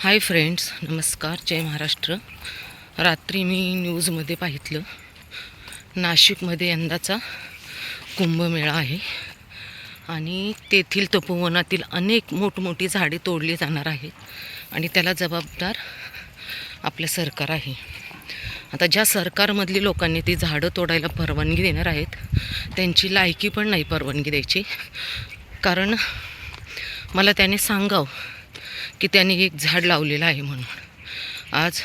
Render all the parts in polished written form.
Hi friends, नमस्कार, जय महाराष्ट्र. रात्री मी न्यूजमध्ये पाहितलं नाशिकमध्ये यंदाचा कुंभमेळा आहे आणि तेथील तपोवनातील अनेक मोठमोठी झाडे तोडली जाणार आहेत आणि त्याला जबाबदार आपलं सरकार आहे. आता ज्या सरकारमधली लोकांनी ती झाडं तोडायला परवानगी देणार आहेत त्यांची लायकी पण नाही परवानगी द्यायची. कारण मला त्याने सांगावं की त्याने एक झाड लावलेलं आहे म्हणून. आज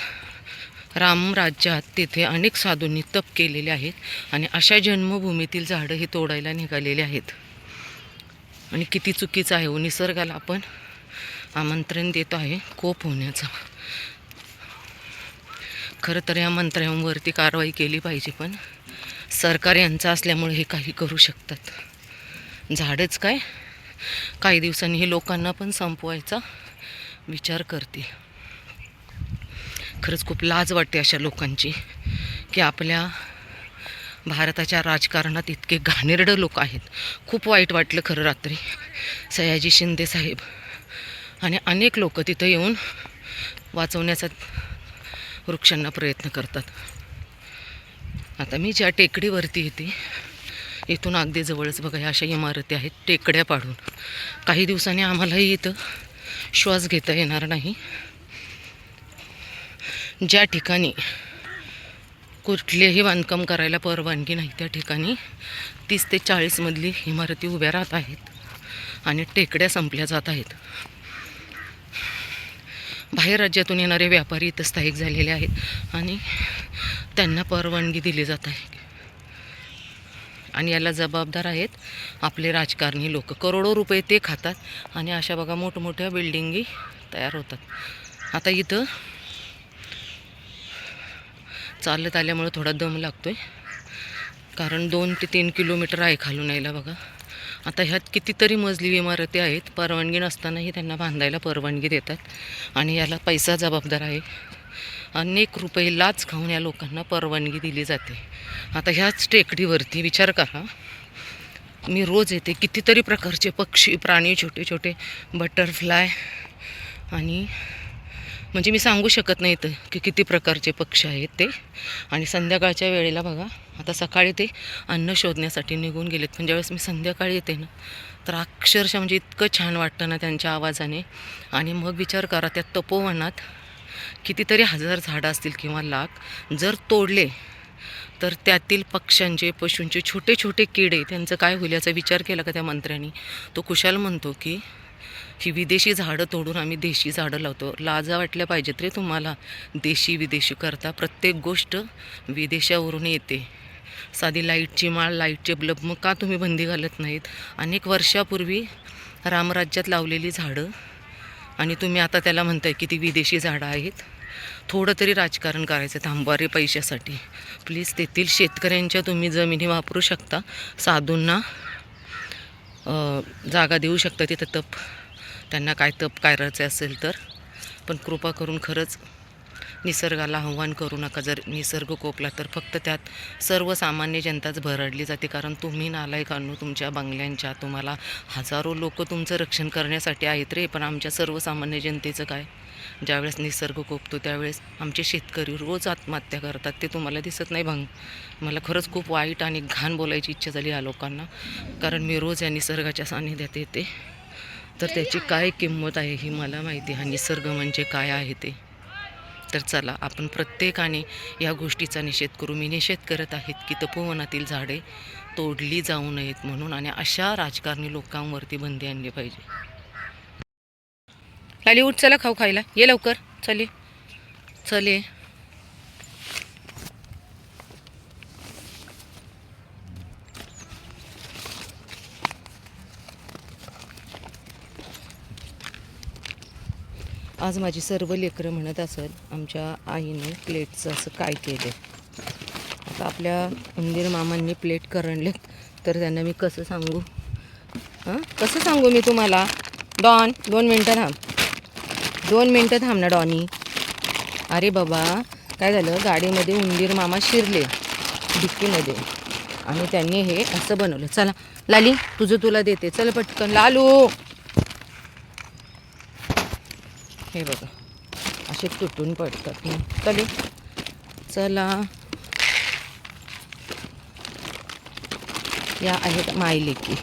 रामराज्यात तिथे अनेक साधूंनी तप केलेले आहेत आणि अशा जन्मभूमीतील झाडं हे तोडायला निघालेले आहेत आणि किती चुकीचं आहे. निसर्गाला आपण आमंत्रण देतो आहे कोप होण्याचं. खरं तर या मंत्र्यांवरती कारवाई केली पाहिजे, पण सरकार यांचं असल्यामुळे हे काही करू शकतात. झाडच काय, काही दिवसांनी हे लोकांना पण संपवायचा विचार करते. खरंच खूप लाज वाटते अशा लोकांची की आपल्या भारताच्या राजकारणात इतके घाणेरडं लोक आहेत. खूप वाईट वाटलं खरं रात्री. सयाजी शिंदे साहेब आणि अनेक लोक तिथं येऊन वाचवण्याचा वृक्षांना प्रयत्न करतात. आता मी ज्या टेकडीवरती येते इथून अगदी जवळच बघा ह्या अशा इमारती आहेत टेकड्या पाडून. काही दिवसांनी आम्हालाही इथं श्वास घेता येणार नाही. ज्या ठिकाणी कुठलेही बांधकाम करायला परवानगी नाही त्या ठिकाणी 30 ते 40 मजली इमारती उभ्या राहत आहेत आणि टेकड्या संपल्या जात आहेत. बाहेर राज्यातून येणारे व्यापारी इथं स्थायिक झालेले आहेत आणि त्यांना परवानगी दिली जात आहे आणि याला जबाबदार आहेत आपले राजकारणी लोक. करोडो रुपये ते खातात आणि अशा बघा मोठमोठ्या बिल्डिंगी तयार होतात. आता इथं चालत आल्यामुळे थोडा दम लागतोय कारण 2 ते 3 किलोमीटर आहे खालून यायला बघा. आता ह्यात कितीतरी मजली इमारती आहेत, परवानगी नसतानाही त्यांना बांधायला परवानगी देतात आणि याला पैसा जबाबदार आहे. अनेक रुपये लाच खाऊन या लोकांना परवानगी दिली जाते. आता ह्याच टेकडीवरती विचार करा, मी रोज येते, कितीतरी प्रकारचे पक्षी प्राणी छोटे छोटे बटरफ्लाय आणि म्हणजे मी सांगू शकत नाही तर की किती प्रकारचे पक्षी आहेत ते. आणि संध्याकाळच्या वेळेला बघा, आता सकाळी ते अन्न शोधण्यासाठी निघून गेलेत, पण ज्यावेळेस मी संध्याकाळी येते ना तर अक्षरशः म्हणजे इतकं छान वाटतं ना त्यांच्या आवाजाने. आणि मग विचार करा त्या तपोवनात कितीतरी हजार झाडं असतील किंवा लाख, जर तोडले तर त्यातील पक्ष्यांचे पशूंचे छोटे छोटे किडे त्यांचं काय होईल याचा विचार केला का त्या मंत्र्यांनी? तो कुशाल म्हणतो की ही विदेशी झाडं तोडून आम्ही देशी झाडं लावतो. लाजा वाटल्या पाहिजेत रे तुम्हाला. देशी विदेशी करता, प्रत्येक गोष्ट विदेशावरून येते. साधी लाईटची माळ, लाईटचे बल्ब, मग का तुम्ही बंदी घालत नाहीत? अनेक वर्षापूर्वी रामराज्यात लावलेली झाडं आणि तुम्ही आता त्याला म्हणताय की ती विदेशी झाडं आहेत. थोडं तरी राजकारण करायचं थांबवा रे पैशासाठी. प्लीज तेथील शेतकऱ्यांच्या तुम्ही जमिनी वापरू शकता, साधूंना जागा देऊ शकता तिथं तप, त्यांना काय तप करायचं असेल तर. पण कृपा करून खरंच निसर्गाला आव्हान करू नका. जर निसर्ग कोपला तर फक्त त्यात सर्वसामान्य जनताच भरडली जाते. कारण तुम्ही नालायकांनो तुमच्या बंगल्यांच्या, तुम्हाला हजारो लोक तुमचं रक्षण करण्यासाठी आहेत रे, पण आमच्या सर्वसामान्य जनतेचं काय? ज्यावेळेस निसर्ग कोपतो त्यावेळेस आमचे शेतकरी रोज आत्महत्या करतात, ते तुम्हाला दिसत नाही भांग. मला खरंच खूप वाईट आणि घाण बोलायची इच्छा झाली या लोकांना, कारण मी रोज या निसर्गाच्या सानिध्यात येते तर त्याची काय किंमत आहे ही मला माहिती. हा निसर्ग म्हणजे काय आहे ते. तर चला आपण प्रत्येकाने या गोष्टीचा निषेध करू. मी निषेध करत आहेत की तपोवनातील झाडे तोडली जाऊ नयेत म्हणून, आणि अशा राजकारणी लोकांवरती बंदी आणली पाहिजे. लाली उठ, चला खाऊ खायला ये लवकर, चले चले. आज माझी सर्व लेकरं म्हणत असेल आमच्या आईने प्लेटचं असं काय केलं. आता आपल्या उंदीर मामांनी प्लेट करंडले तर त्यांना मी कसं सांगू? कसं सांगू मी तुम्हाला? डॉन 2 मिनटं थांब, 2 मिनटं थांब ना डॉनी. अरे बाबा काय झालं, गाडीमध्ये उंदीर मामा शिरले डिक्कीमध्ये आणि त्यांनी हे असं बनवलं. चला लाली तुझं तुला देते, चल पटकन लालू. हे बघा असे तुटून पडतात मग. चले चला, या आहेत मायलेकी.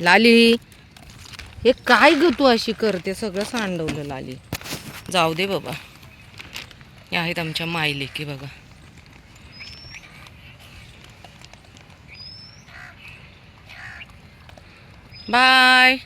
लाली, हे काय ग तू अशी करते, सगळं सांडवलं लाली. जाऊ दे बाबा. या आहेत आमच्या मायलेकी बघा. बाय.